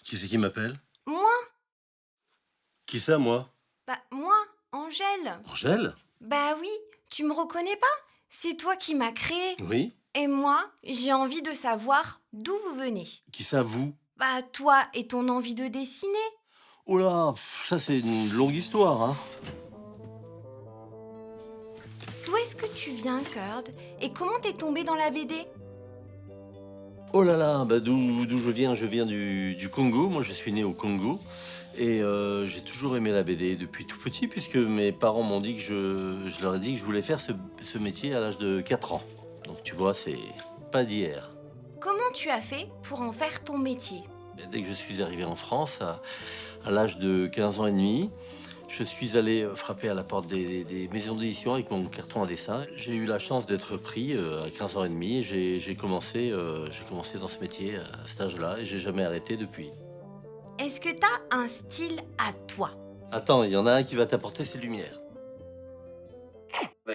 Qui c'est qui m'appelle? Moi? Qui ça, moi? Bah, moi, Angèle. Angèle? Bah oui, tu me reconnais pas? C'est toi qui m'as créé. Oui? Et moi, j'ai envie de savoir d'où vous venez. Qui ça, vous? Bah, toi et ton envie de dessiner. Oh là, ça c'est une longue histoire, hein. D'où est-ce que tu viens, Curd? Et comment t'es tombé dans la BD? Oh là là, bah d'où je viens du Congo. Moi, je suis né au Congo. Et j'ai toujours aimé la BD depuis tout petit, puisque mes parents m'ont dit que je leur ai dit que je voulais faire ce métier à l'âge de 4 ans. Donc tu vois, c'est pas d'hier. Comment tu as fait pour en faire ton métier? Et dès que je suis arrivé en France, à l'âge de 15 ans et demi, je suis allé frapper à la porte des maisons d'édition avec mon carton à dessin. J'ai eu la chance d'être pris à 15 ans et demi. J'ai commencé dans ce métier à cet âge-là et j'ai jamais arrêté depuis. Est-ce que t'as un style à toi? Attends, il y en a un qui va t'apporter ses lumières.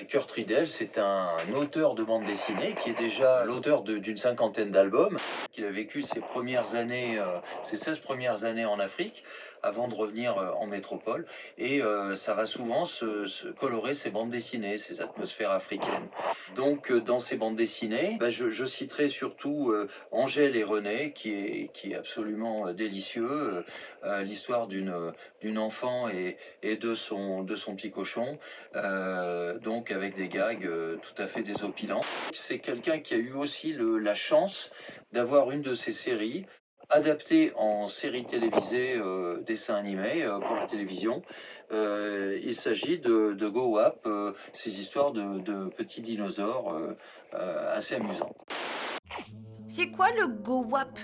Kurt Riedel, c'est un auteur de bande dessinée qui est déjà l'auteur d'une cinquantaine d'albums, qu'il a vécu ses premières années, ses 16 premières années en Afrique, avant de revenir en métropole. Et ça va souvent se colorer ses bandes dessinées, ses atmosphères africaines. Donc dans ces bandes dessinées, je citerai surtout Angèle et René, qui est absolument délicieux. L'histoire d'une enfant et de son petit cochon. Donc avec des gags tout à fait désopilants. C'est quelqu'un qui a eu aussi la chance d'avoir une de ses séries adaptée en série télévisée, dessin animé pour la télévision. Il s'agit de Go Wap, ces histoires de petits dinosaures assez amusantes. C'est quoi le Go Wap?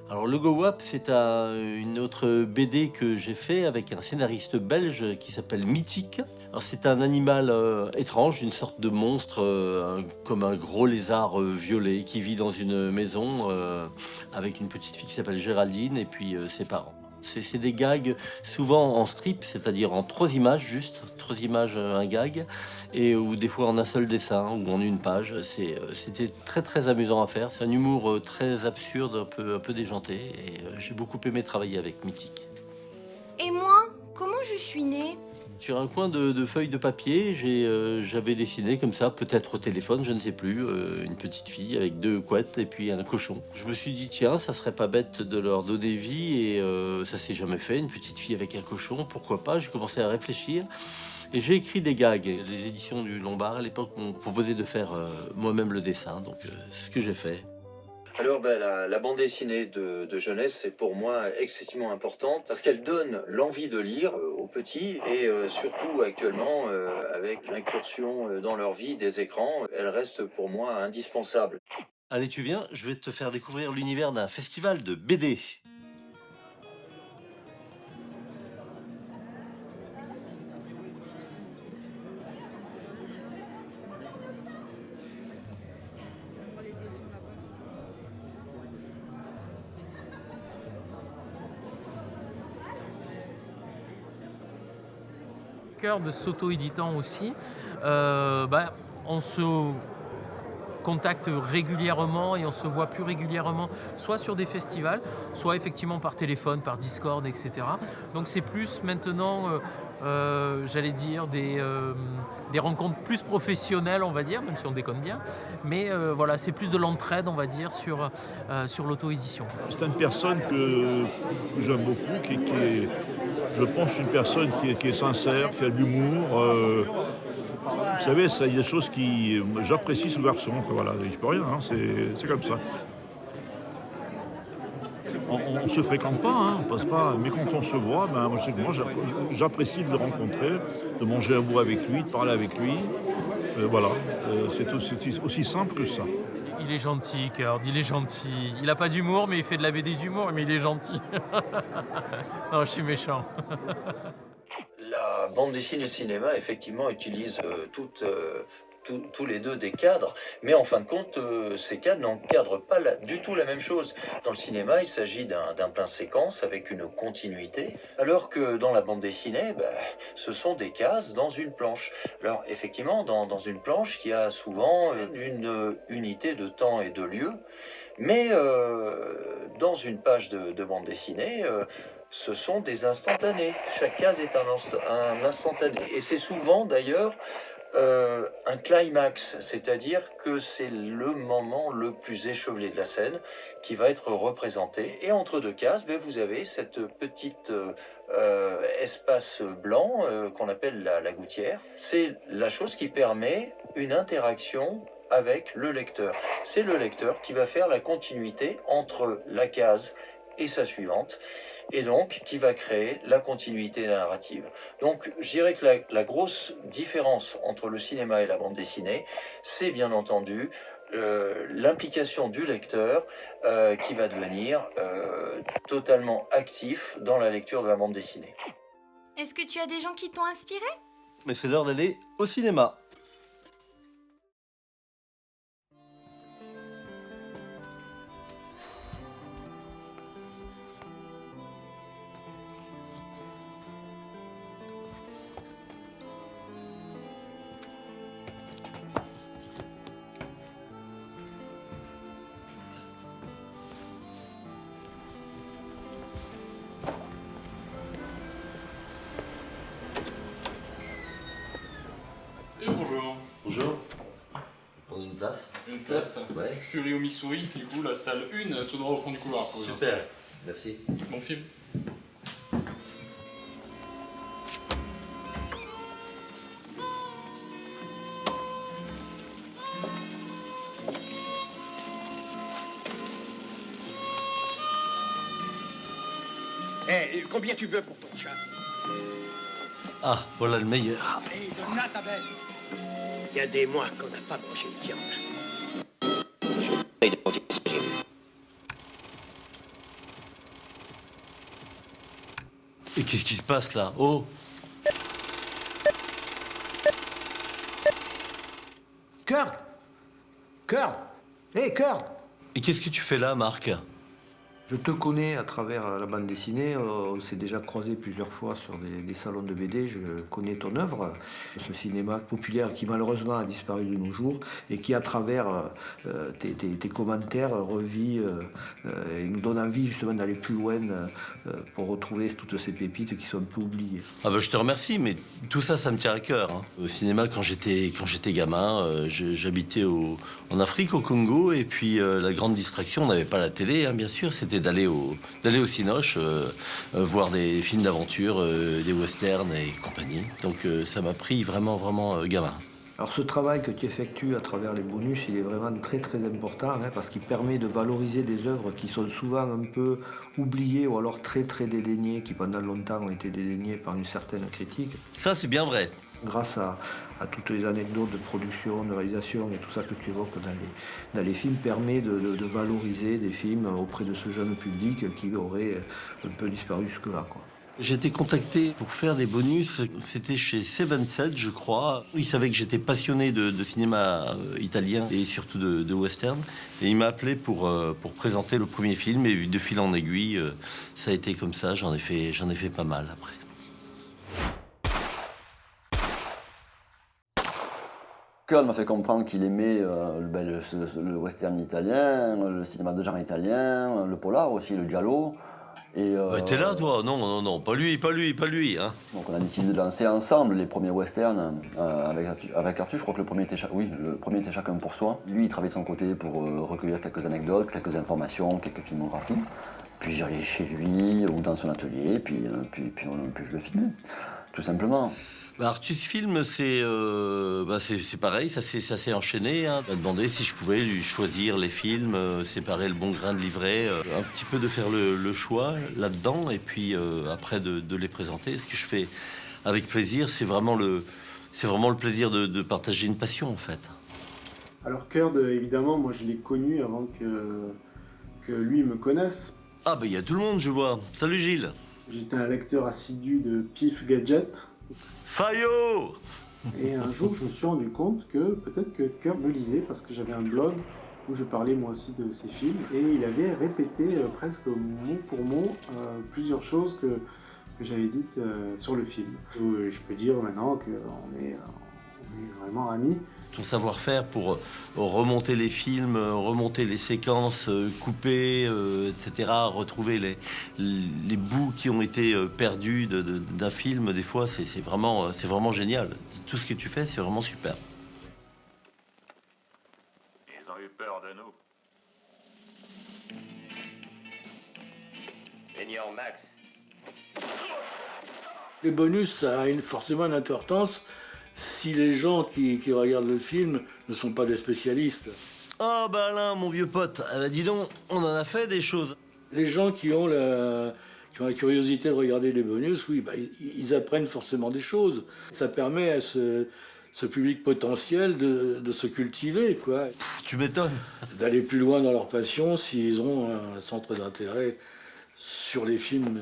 Alors le Go Wap, c'est une autre BD que j'ai fait avec un scénariste belge qui s'appelle Mythique. Alors c'est un animal étrange, une sorte de monstre comme un gros lézard violet qui vit dans une maison avec une petite fille qui s'appelle Géraldine et puis ses parents. C'est des gags souvent en strip, c'est-à-dire en 3 images juste, 3 images un gag, et ou des fois en un seul dessin ou en une page. C'était très très amusant à faire. C'est un humour très absurde, un peu déjanté, et j'ai beaucoup aimé travailler avec Mythique. Et moi, comment je suis née? Sur un coin de feuilles de papier, j'avais dessiné comme ça, peut-être au téléphone, je ne sais plus, une petite fille avec 2 couettes et puis un cochon. Je me suis dit, tiens, ça serait pas bête de leur donner vie et ça s'est jamais fait, une petite fille avec un cochon, pourquoi pas? J'ai commencé à réfléchir et j'ai écrit des gags. Les éditions du Lombard à l'époque m'ont proposé de faire moi-même le dessin, donc c'est ce que j'ai fait. Alors la bande dessinée de jeunesse est pour moi excessivement importante parce qu'elle donne l'envie de lire aux petits et surtout actuellement avec l'incursion dans leur vie des écrans, elle reste pour moi indispensable. Allez, tu viens, je vais te faire découvrir l'univers d'un festival de BD. De s'auto-éditant aussi, on se contacte régulièrement et on se voit plus régulièrement, soit sur des festivals, soit effectivement par téléphone, par Discord, etc. Donc c'est plus maintenant, j'allais dire, des rencontres plus professionnelles, on va dire, même si on déconne bien. Mais voilà, c'est plus de l'entraide, on va dire, sur l'auto-édition. C'est une personne que j'aime beaucoup, qui est, je pense, une personne qui est sincère, qui a de l'humour. Vous savez, il y a des choses qui j'apprécie ce garçon. Voilà, je peux rien, hein, c'est comme ça. On se fréquente pas, hein, on passe pas, mais quand on se voit, moi j'apprécie de le rencontrer, de manger un bout avec lui, de parler avec lui. Voilà, c'est aussi simple que ça. Il est gentil, Curd, il est gentil. Il a pas d'humour, mais il fait de la BD d'humour, mais il est gentil. Non, je suis méchant. La bande dessinée et le cinéma, effectivement, utilisent tous les deux des cadres, mais en fin de compte, ces cadres n'encadrent pas du tout la même chose. Dans le cinéma, il s'agit d'un plan séquence avec une continuité, alors que dans la bande dessinée, ce sont des cases dans une planche. Alors, effectivement, dans une planche, il y a souvent une unité de temps et de lieu, Mais dans une page de bande dessinée, ce sont des instantanés. Chaque case est un instantané. Et c'est souvent d'ailleurs un climax, c'est-à-dire que c'est le moment le plus échevelé de la scène qui va être représenté. Et entre deux cases, vous avez cette petite espace blanc qu'on appelle la gouttière. C'est la chose qui permet une interaction avec le lecteur. C'est le lecteur qui va faire la continuité entre la case et sa suivante, et donc qui va créer la continuité narrative. Donc je dirais que la grosse différence entre le cinéma et la bande dessinée, c'est bien entendu l'implication du lecteur qui va devenir totalement actif dans la lecture de la bande dessinée. Est-ce que tu as des gens qui t'ont inspiré? Mais c'est l'heure d'aller au cinéma. Et bonjour. Bonjour. Prendre une place. Une place. Ouais. Fury au Missouri, du coup, la salle 1, tout droit au fond du couloir. Pour vous Super. installer. Merci. Bon film. Eh, combien tu veux pour ton chat? Ah, voilà le meilleur. Allez, donne-la ta belle. Il y a des mois qu'on n'a pas mangé de viande. Et qu'est-ce qui se passe là? Oh! Kurt! Kurt! Hé, Kurt! Et qu'est-ce que tu fais là, Marc? Je te connais à travers la bande dessinée, on s'est déjà croisé plusieurs fois sur des salons de BD, je connais ton œuvre, ce cinéma populaire qui malheureusement a disparu de nos jours et qui à travers tes commentaires revit et nous donne envie justement d'aller plus loin pour retrouver toutes ces pépites qui sont un peu oubliées. Ah bah, je te remercie, mais tout ça, ça me tient à cœur. Hein. Au cinéma, quand j'étais gamin, j'habitais en Afrique, au Congo, et puis la grande distraction, on n'avait pas la télé, hein, bien sûr, c'était d'aller au Cinoche, voir des films d'aventure, des westerns et compagnie. Donc ça m'a pris vraiment gamin. Alors ce travail que tu effectues à travers les bonus, il est vraiment très très important hein, parce qu'il permet de valoriser des œuvres qui sont souvent un peu oubliées ou alors très très dédaignées, qui pendant longtemps ont été dédaignées par une certaine critique. Ça, c'est bien vrai. Grâce à toutes les anecdotes de production, de réalisation et tout ça que tu évoques dans les films, permet de valoriser des films auprès de ce jeune public qui aurait un peu disparu jusque-là, quoi. J'ai été contacté pour faire des bonus, c'était chez Seven Set, je crois. Il savait que j'étais passionné de cinéma italien et surtout de western. Et il m'a appelé pour présenter le premier film. Et de fil en aiguille, ça a été comme ça, j'en ai fait pas mal après. Kurt m'a fait comprendre qu'il aimait le western italien, le cinéma de genre italien, le polar aussi, le giallo. Et, T'es là, toi? Non, pas lui. Hein. Donc on a décidé de lancer ensemble les premiers westerns avec Arthur. Je crois que le premier était chacun pour soi. Lui, il travaillait de son côté pour recueillir quelques anecdotes, quelques informations, quelques filmographies. Puis j'allais chez lui ou dans son atelier, puis je le filmais, tout simplement. Artus Film, c'est pareil, ça s'est enchaîné. Hein. Il m'a demandé si je pouvais lui choisir les films, séparer le bon grain de livret, un petit peu de faire le choix là-dedans, et puis après de les présenter. Ce que je fais avec plaisir, c'est vraiment le plaisir de partager une passion, en fait. Alors Kurt, évidemment, moi je l'ai connu avant que lui me connaisse. Ah il y a tout le monde, je vois. Salut Gilles. J'étais un lecteur assidu de Pif Gadget. Fayot! Et un jour, je me suis rendu compte que peut-être que Kurt me lisait parce que j'avais un blog où je parlais moi aussi de ses films et il avait répété presque mot pour mot plusieurs choses que j'avais dites sur le film. Je peux dire maintenant qu'on est est vraiment ami. Ton savoir-faire pour remonter les films, remonter les séquences, couper, etc., retrouver les bouts qui ont été perdus d'un film, des fois, c'est vraiment génial. Tout ce que tu fais, c'est vraiment super. Ils ont eu peur de nous. Seigneur Max. Les bonus, ça a forcément une importance si les gens qui regardent le film ne sont pas des spécialistes. Oh bah Alain, mon vieux pote, dis donc, on en a fait des choses. Les gens qui ont la curiosité de regarder les bonus, oui, bah, ils apprennent forcément des choses. Ça permet à ce public potentiel de se cultiver, quoi. Tu m'étonnes. D'aller plus loin dans leur passion s'ils ont un centre d'intérêt sur les films.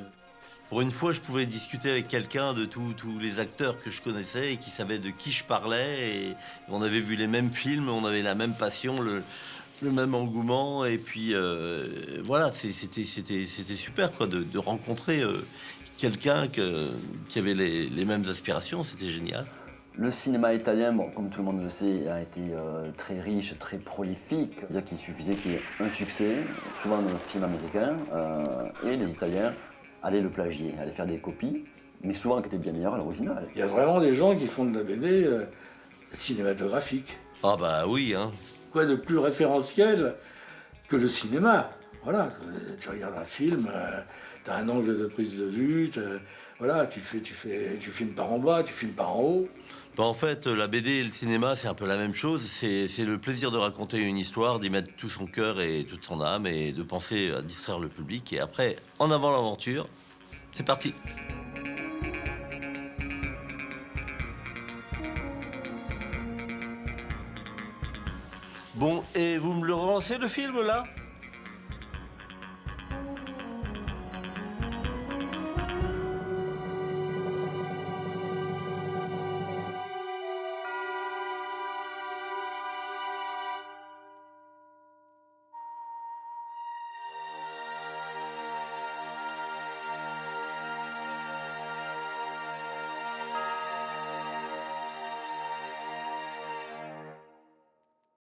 Pour une fois, je pouvais discuter avec quelqu'un de tous les acteurs que je connaissais et qui savait de qui je parlais. Et on avait vu les mêmes films, on avait la même passion, le même engouement. Et puis voilà, c'était super quoi, de rencontrer quelqu'un qui avait les mêmes aspirations. C'était génial. Le cinéma italien, bon, comme tout le monde le sait, a été très riche, très prolifique. C'est-à-dire qu'il suffisait qu'il y ait un succès, souvent d'un film américain, et les Italiens allaient le plagier, allaient faire des copies, mais souvent qui étaient bien meilleures à l'original. Il y a vraiment des gens qui font de la BD cinématographique. Ah bah oui, hein. Quoi de plus référentiel que le cinéma? Voilà, tu regardes un film, tu as un angle de prise de vue, voilà, tu filmes par en bas, tu filmes par en haut. Bah en fait, la BD et le cinéma, c'est un peu la même chose. C'est le plaisir de raconter une histoire, d'y mettre tout son cœur et toute son âme et de penser à distraire le public. Et après, en avant l'aventure, c'est parti. Bon, et vous me le relancez le film là ?